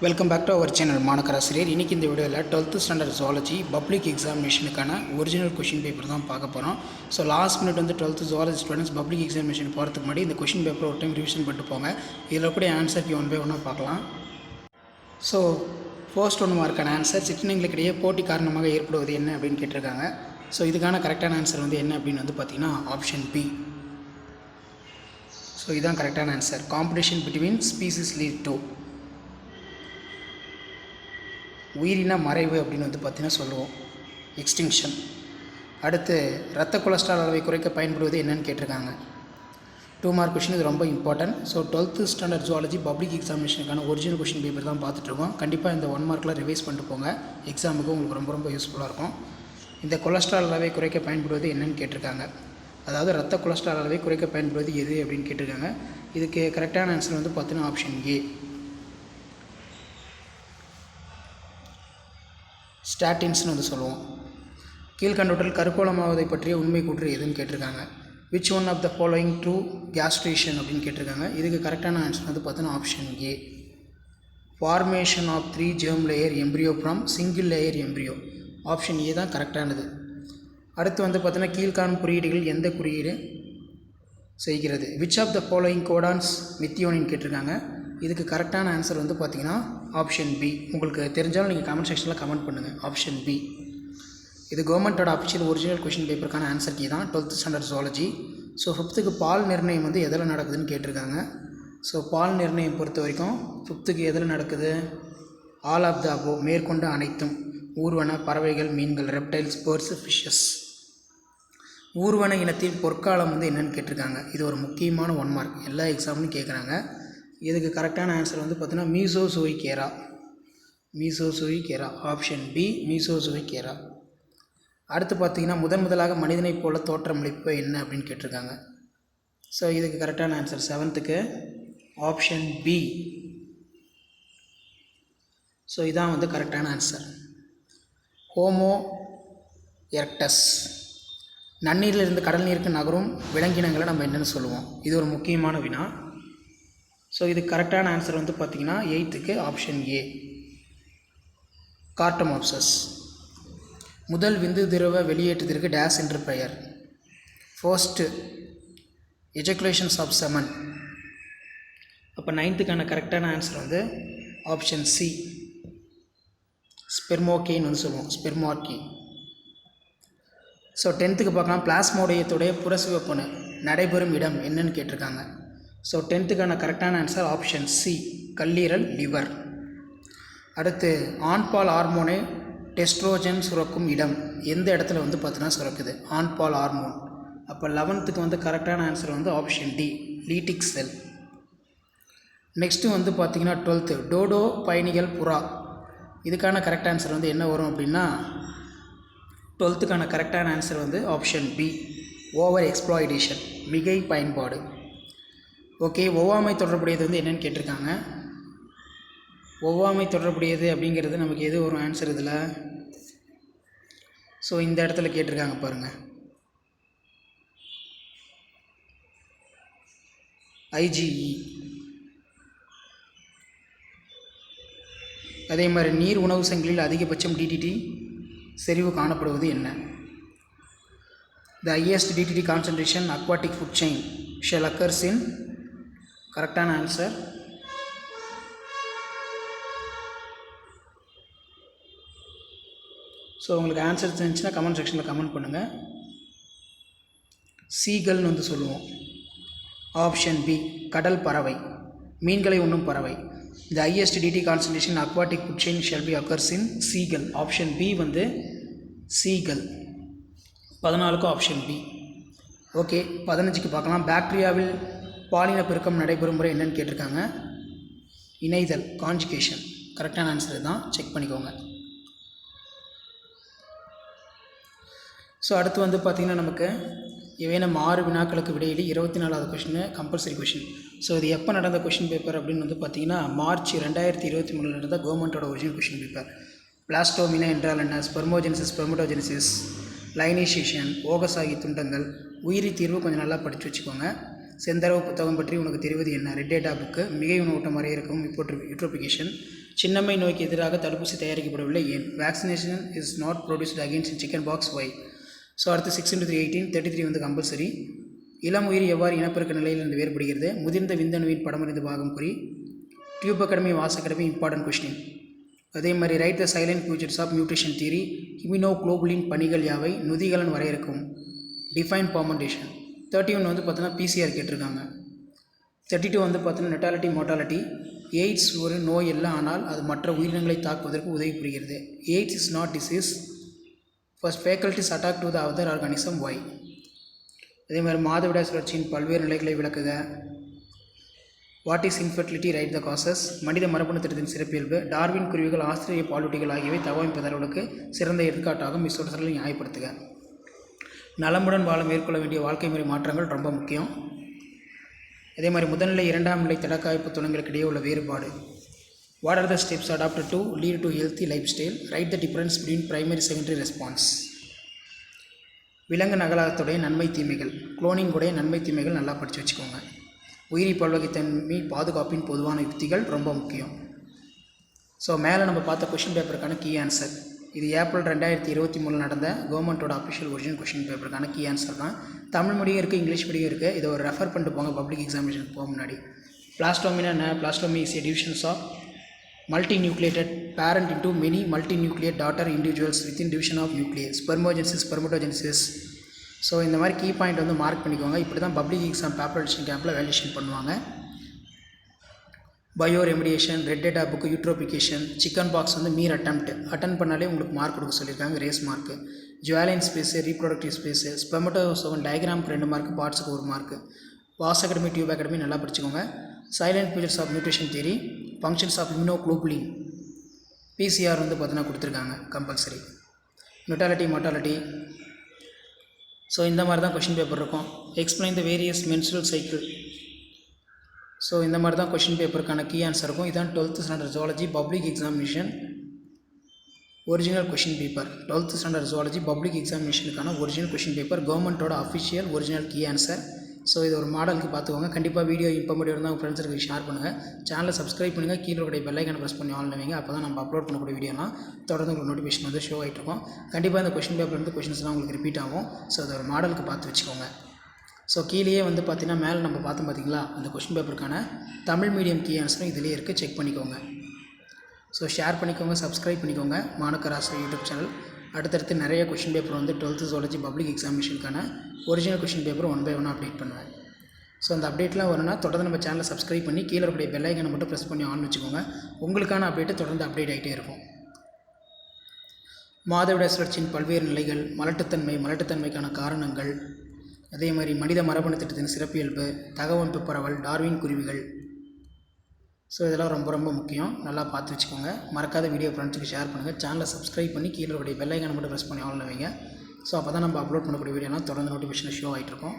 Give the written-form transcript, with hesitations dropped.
Welcome back to our channel மாணக்கராசிரியர். இன்றைக்கி இந்த வீடியோவில் 12th ஸ்டாண்டர்ட் ஜுவாலஜி பப்ளிக் எக்ஸாமினேஷனுக்கான ஒரிஜினல் கொஷின் பேப்பர் தான் பார்க்க போகிறோம். ஸோ லாஸ்ட் மினிட் வந்து 12th zoology students public examination போகிறதுக்கு முன்னாடி இந்த கொஷின் பேப்பர் ஒரு டைம் ரிவிஷன் பண்ணிட்டு போங்க. இதில் கூட ஆன்சர் ஒன் பை ஒன்னாக பார்க்கலாம். ஸோ ஃபர்ஸ்ட் 1 மார்க்கான ஆன்சர், சிற்றினங்களுக்கு இடையே போட்டி காரணமாக ஏற்படுவது என்ன அப்படின்னு கேட்டிருக்காங்க. ஸோ இதுக்கான கரெக்டான ஆன்சர் வந்து என்ன அப்படின்னு வந்து பார்த்திங்கன்னா ஆப்ஷன் பி. ஸோ இதுதான் கரெக்டான answer. Competition between species lead to, உயிரின மறைவு அப்படின்னு வந்து பார்த்திங்கன்னா சொல்லுவோம், எக்ஸ்டிங்ஷன். அடுத்து இரத்த கொலஸ்ட்ரால் அளவை குறைக்க பயன்படுவது என்னன்னு கேட்டிருக்காங்க. 2 மார்க் கொஷின், இது ரொம்ப important. So 12th standard zoology public எக்ஸாமினேஷனுக்கான ஒரிஜினல் கொஷின் பேப்பர் தான் பார்த்துட்ருக்கோம். கண்டிப்பாக இந்த 1 மார்க்கில் ரிவைஸ் பண்ணிட்டு போங்க, எக்ஸாமுக்கு உங்களுக்கு ரொம்ப ரொம்ப யூஸ்ஃபுல்லாக இருக்கும். இந்த கொலஸ்ட்ரால் அளவை குறைக்க பயன்படுவது என்னன்னு கேட்டிருக்காங்க. அதாவது இரத்த கொலஸ்ட்ரால் அளவை குறைக்க பயன்படுவது எது அப்படின்னு கேட்டிருக்காங்க. இதுக்கு கரெக்டான ஆன்சர் வந்து பார்த்தீங்கன்னா ஆப்ஷன் ஏ, ஸ்டாட்டின்ஸ்னு வந்து சொல்லுவோம். கீழ்கண்டவற்றில் கருக்கோளமாவதை பற்றிய உண்மை கூற்று எதுன்னு கேட்டிருக்காங்க. Which one of the following true gastrulation அப்படின்னு கேட்டிருக்காங்க. இதுக்கு கரெக்டான ஆன்சர் வந்து பார்த்தீங்கன்னா option A, formation of 3 germ layer embryo from single layer embryo. Option A தான் கரெக்டானது. அடுத்து வந்து பார்த்தீங்கன்னா கீழ்காணும் குறியீடுகள் எந்த குறியீடு செய்கிறது. Which of the following codons மித்தியோனின்னு கேட்டிருக்காங்க. இதுக்கு கரெக்டான ஆன்சர் வந்து பார்த்திங்கன்னா ஆப்ஷன் பி. உங்களுக்கு தெரிஞ்சாலும் நீங்கள் கமெண்ட் செக்ஷனில் கமெண்ட் பண்ணுங்கள். Option B. இது கவர்மெண்ட்டோட அஃபிஷியல் ஒரிஜினல் கொஷின் பேப்பருக்கான ஆன்சர் கீ தான் 12th standard zoology. So 5th பால் நிர்ணயம் வந்து எதில் நடக்குதுன்னு கேட்டிருக்காங்க. ஸோ பால் நிர்ணயம் பொறுத்த வரைக்கும் 5th எதில் நடக்குது, ஆல் ஆஃப் த அபோவ், மேற்கொண்ட அனைத்தும், ஊர்வன, பறவைகள், மீன்கள், ரெப்டைல்ஸ், பேர்ட்ஸ், ஃபிஷ்ஷஸ். ஊர்வன இனத்தின் பொற்காலம் வந்து என்னென்னு கேட்டிருக்காங்க. இது ஒரு முக்கியமான 1 மார்க், எல்லா எக்ஸாம்லையும் கேட்குறாங்க. இதுக்கு கரெக்டான ஆன்சர் வந்து பார்த்தீங்கன்னா Mesozoic era, Mesozoic era. Option B, Mesozoic era. அடுத்து பார்த்தீங்கன்னா முதலாக மனிதனைப் போல தோற்றமளிப்பு என்ன அப்படின்னு கேட்டிருக்காங்க. ஸோ இதுக்கு கரெக்டான answer 7th option B. So இதான் வந்து கரெக்டான ஆன்சர். Homo erectus. நன்னீரிலிருந்து கடல் நீருக்கு நகரும் விலங்கினங்களை நம்ம என்னென்னு சொல்லுவோம். இது ஒரு முக்கியமான வினா. ஸோ இதுக்கு கரெக்டான ஆன்சர் வந்து பார்த்திங்கன்னா 8th ஆப்ஷன் ஏ, கார்டமோப்சஸ். முதல் விந்து திரவ வெளியேற்றத்திற்கு டேஸ் என்று பெயர். First ejaculations of semen. அப்போ 9th கரெக்டான ஆன்சர் வந்து ஆப்ஷன் சி, ஸ்பெர்மோகேன்னு வந்து சொல்லுவோம், ஸ்பெர்மார்கி. ஸோ 10th பார்க்கலாம். பிளாஸ்மோடியத்துடைய புறசிவப்பணு நடைபெறும் இடம் என்னன்னு கேட்டிருக்காங்க. ஸோ 10th கரெக்டான ஆன்சர் ஆப்ஷன் சி, கல்லீரல், லிவர். அடுத்து ஆண்பால் ஹார்மோனை டெஸ்ட்ரோஜன் சுரக்கும் இடம் எந்த இடத்துல வந்து பார்த்தீங்கன்னா சுரக்குது, ஆண்பால் ஹார்மோன். அப்போ 11th வந்து கரெக்டான ஆன்சர் வந்து ஆப்ஷன் டி, லீட்டிக் செல். நெக்ஸ்ட்டு வந்து பார்த்திங்கன்னா 12th டோடோ பயணிகள் புறா. இதுக்கான கரெக்ட் ஆன்சர் வந்து என்ன வரும் அப்படின்னா 12th கரெக்டான ஆன்சர் வந்து ஆப்ஷன் பி, ஓவர் எக்ஸ்ப்ளாய்டேஷன், மிகை பயன்பாடு. ஓகே, ஒவ்வாமை தொடர்புடையது வந்து என்னென்னு கேட்டிருக்காங்க. ஒவ்வாமை தொடர்புடையது அப்படிங்கிறது நமக்கு எது ஒரு ஆன்சர் இதில். ஸோ இந்த இடத்துல கேட்டிருக்காங்க பாருங்கள், ஐஜிஇ. அதே மாதிரி நீர் உணவு சங்கிலியில் அதிகபட்சம் டிடிடி செறிவு காணப்படுவது என்ன. The highest DDT concentration aquatic food chain shall occurs in. கரெக்டான ஆன்சர் ஸோ உங்களுக்கு ஆன்சர் தெரிஞ்சுன்னா கமெண்ட் செக்ஷனில் கமெண்ட் பண்ணுங்கள். சீகல்னு வந்து சொல்லுவோம். ஆப்ஷன் பி, கடல் பறவை, மீன்களை உண்ணும் பறவை. The highest DD concentration aquatic food chain shall B occurs in seagull. Option B வந்து சீகல். 14 option B. ஓகே, 15 பார்க்கலாம். பாக்டீரியாவில் பாலின பெருக்கம் நடைபெறும் முறை என்னன்னு கேட்டிருக்காங்க. இணைதல், கான்ஜுகேஷன். கரெக்டான ஆன்சர் தான், செக் பண்ணிக்கோங்க. ஸோ அடுத்து வந்து பார்த்திங்கன்னா நமக்கு ஏவேனும் 6 வினாக்களுக்கு விடையிலே 24வது கொஷின் கம்பல்சரி கொஷின். ஸோ இது எப்போ நடந்த கொஷின் பேப்பர் அப்படின்னு வந்து பார்த்திங்கன்னா மார்ச் 2023 நடந்த கவர்மெண்ட்டோட ஒரிஜினல் கொஷின் பேப்பர். பிளாஸ்டோமினா என்றால் என்ன, ஸ்பெர்மோஜெனிசிஸ், ஸ்பெர்மடோஜெனிசிஸ், லைனேஷேஷன், ஓகசாகி துண்டங்கள், உயிரி தீர்வு கொஞ்சம் நல்லா படித்து வச்சுக்கோங்க. செந்தரவு புத்தகம் பற்றி உனக்கு தெரிவது என்ன? Red data book. மிகை உணவூட்டம் வரையறுக்கும் யூட்ரோபிகேஷன். சின்னம்மை நோய்க்கு எதிராக தடுப்பூசி தயாரிக்கப்படவில்லை ஏன்? Vaccination is not produced against in chicken pox why? So அடுத்து 6 × 3 18, 33 வந்து கம்பல்சரி. இளம் உயிர் எவ்வாறு இனப்பெருக்க நிலையிலிருந்து வேறுபடுகிறது? முதிர்ந்த விந்தணுவின் படமறிந்து பாகம் குறி. டியூப் அகாடமி, வாஸ் அகாடமி இம்பார்ட்டன்ட் கொஸ்டின். அதே மாதிரி write the salient features of nutrition theory. Immunoglobulin பணிகள் யாவை? நொதிகலன் வரையறுக்கும். டிஃபைன் பர்மெண்டேஷன். 31 வந்து பார்த்தீங்கன்னா பிசிஆர் கேட்டிருக்காங்க. 32 வந்து பார்த்தீங்கன்னா நெட்டாலிட்டி மோர்டாலிட்டி. எய்ட்ஸ் ஒரு நோய் அல்ல, ஆனால் அது மற்ற உயிரினங்களை தாக்குவதற்கு உதவி புரிகிறது. AIDS is not disease. First faculties attack to the other organism why? அதே மாதிரி மாதவிடாய் சுழற்சியின் பல்வேறு நிலைகளை விளக்குக. What is infertility? Write the causes. மனித மரபணு திட்டத்தின் சிறப்பியல்பு. டார்வின் குருவிகள், ஆஸ்திரேலிய பாலூட்டிகள் ஆகியவை தகவமைப்பு தரவுகளுக்கு சிறந்த எடுத்துக்காட்டாகும். இச்சொற்றலை நியாயப்படுத்துக. நலமுடன் வாழ மேற்கொள்ள வேண்டிய வாழ்க்கை முறை மாற்றங்கள் ரொம்ப முக்கியம். அதே மாதிரி முதல்நிலை, இரண்டாம் நிலை தடக்காய்ப்பு துணங்களுக்கு இடையே உள்ள வேறுபாடு. What are the steps adapted to lead to healthy lifestyle? Write the difference between primary secondary response. விலங்கு நகலாகத்துடைய நன்மை தீமைகள். குளோனிங் உடைய நன்மை தீமைகள் நல்லா படித்து வச்சுக்கோங்க. உயிரி பல்வகைத்தன்மை பாதுகாப்பின் பொதுவான யுக்திகள் ரொம்ப முக்கியம். ஸோ மேலே நம்ம பார்த்த கொஷின் பேப்பருக்கான கீ ஆன்சர். இது ஏப்ரல் 2023 நடந்த கவர்மெண்ட்டோட அஃபிஷியல் ஒரிஜினல் கொஷின் பேப்பருக்கான கீ ஆன்சர் தான். தமிழ் மீடியம் இருக்குது, இங்கிலீஷ் மீடியம் இருக்குது. இதை ஒரு ரெஃபர் பண்ணிட்டு போங்க பப்ளிக் எக்ஸாமினேஷன் போக முன்னாடி. பிளாஸ்டோமினா என்ன? Plasmotomy is a divisions of multi nucleated parent into many multi nucleate daughter individuals within division of nucleus. Spermatogenesis, spermatogenesis. So இந்த மாதிரி கீ பாயிண்ட் வந்து மார்க் பண்ணிக்கோங்க. இப்படி தான் பப்ளிக் எக்ஸாம் பேப்பர் எடிஷன் கேம்பில் வேல்யூஷன் பண்ணுவாங்க. Bioremediation, red data book, eutrophication, chicken pox வந்து மீர் அட்டன் பண்ணாலே உங்களுக்கு மார்க் கொடுக்க சொல்லியிருக்காங்க, ரேஸ் மார்க்கு. ஜுவாலின் ஸ்பேஸு, ரீப்ரொடக்டிவ் ஸ்பேஸு, ஸ்பெர்மட்டோசோவன் டயக்ராமுக்கு 2 மார்க்கு, பார்ட்ஸுக்கு 1 mark. Was academy, tube academy நல்லா படிச்சுக்கோங்க. Salient features of nutrition theory, functions of immunoglobulin, PCR வந்து பார்த்தீங்கன்னா கொடுத்துருக்காங்க கம்பல்சரி. Natality mortality. ஸோ இந்த மாதிரி தான் கொஷின் பேப்பர் இருக்கும். Explain the various menstrual cycle. So இந்த மாதிரி தான் கொஷின் பேப்பருக்கான கீ ஆன்சர் இருக்கும். இதான் 12th standard zoology public examination original question paper. 12th standard zoology public எக்ஸாமினேஷனுக்கான ஒரிஜினல் கொஷின் பேப்பர், கவர்மெண்ட்டோட official original key answer. So இது ஒரு மாடலுக்கு பார்த்துக்கோங்க. கண்டிப்பாக வீடியோ இன்ஃபர்மேட்டிவ் இருந்தால் உங்கள் ஃப்ரெண்ட்ஸுக்கு ஷேர் பண்ணுங்கள். சேனலை சப்ஸ்கிரைப் பண்ணுங்கள். கீழே இருக்கிற பெல் ஐக்கானை ப்ரெஸ் பண்ணி ஆன் வைங்க. அப்போ தான் நம்ம அப்லோட் பண்ணக்கூடிய வீடியோலாம் தொடர்ந்து உங்களுக்கு நோட்டிஃபிகேஷன் வந்து ஷோ ஆகிட்டு இருக்கும். கண்டிப்பாக இந்த கொஷின் பேப்பர் வந்து கொஷின்ஸ்லாம் உங்களுக்கு ரிப்பீட் ஆகும். ஸோ அது ஒரு மாடலுக்கு பார்த்து வச்சுக்கோங்க. ஸோ கீழேயே வந்து பார்த்தீங்கன்னா மேலே நம்ம பார்த்தோம் பார்த்தீங்களா, அந்த கொஷின் பேப்பருக்கான தமிழ் மீடியம் கீ ஆன்சரும் இதிலே இருக்குது, செக் பண்ணிக்கோங்க. ஸோ ஷேர் பண்ணிக்கோங்க, சப்ஸ்கிரைப் பண்ணிக்கோங்க மாணக்கராசு யூடியூப் சேனல். அடுத்தடுத்து நிறைய கொஷின் பேப்பர் வந்து 12th ஜுவாலஜி பப்ளிக் எக்ஸாமினேஷனுக்கான original question paper 1 by 1 update பண்ணுவேன். ஸோ அந்த அப்டேட்லாம் வரணும்னா தொடர்ந்து நம்ம சேனலை சப்ஸ்கிரைப் பண்ணி கீழே இருக்கிற பெல் ஐக்கானை மட்டும் ப்ரெஸ் பண்ணி ஆன் வச்சுக்கோங்க. உங்களுக்கான அப்டேட்டு தொடர்ந்து அப்டேட் ஆகிட்டே இருக்கும். மாதவிடாய் சுழற்சியின் பல்வேறு நிலைகள், மலட்டுத்தன்மைக்கான காரணங்கள், அதே மாதிரி மனித மரபணு திட்டத்தின் சிறப்பியல்பு, தகவமைப்பு பரவல், டார்வின் குருவிகள். ஸோ இதெல்லாம் ரொம்ப ரொம்ப முக்கியம். நல்லா பார்த்து வச்சுக்கோங்க. மறக்காத வீடியோ ஃப்ரெண்ட்ஸுக்கு ஷேர் பண்ணுங்கள். சேனலை சப்ஸ்கிரைப் பண்ணி கீழே இருக்கிற பெல் ஐக்கானை மட்டும் ப்ரெஸ் பண்ணி ஆன் வைங்க. ஸோ அப்போ தான் நம்ம அப்லோட் பண்ணக்கூடிய வீடியோலாம் தொடர்ந்து நோட்டிஃபிகேஷன் ஷோ ஆகிட்டு இருக்கும்.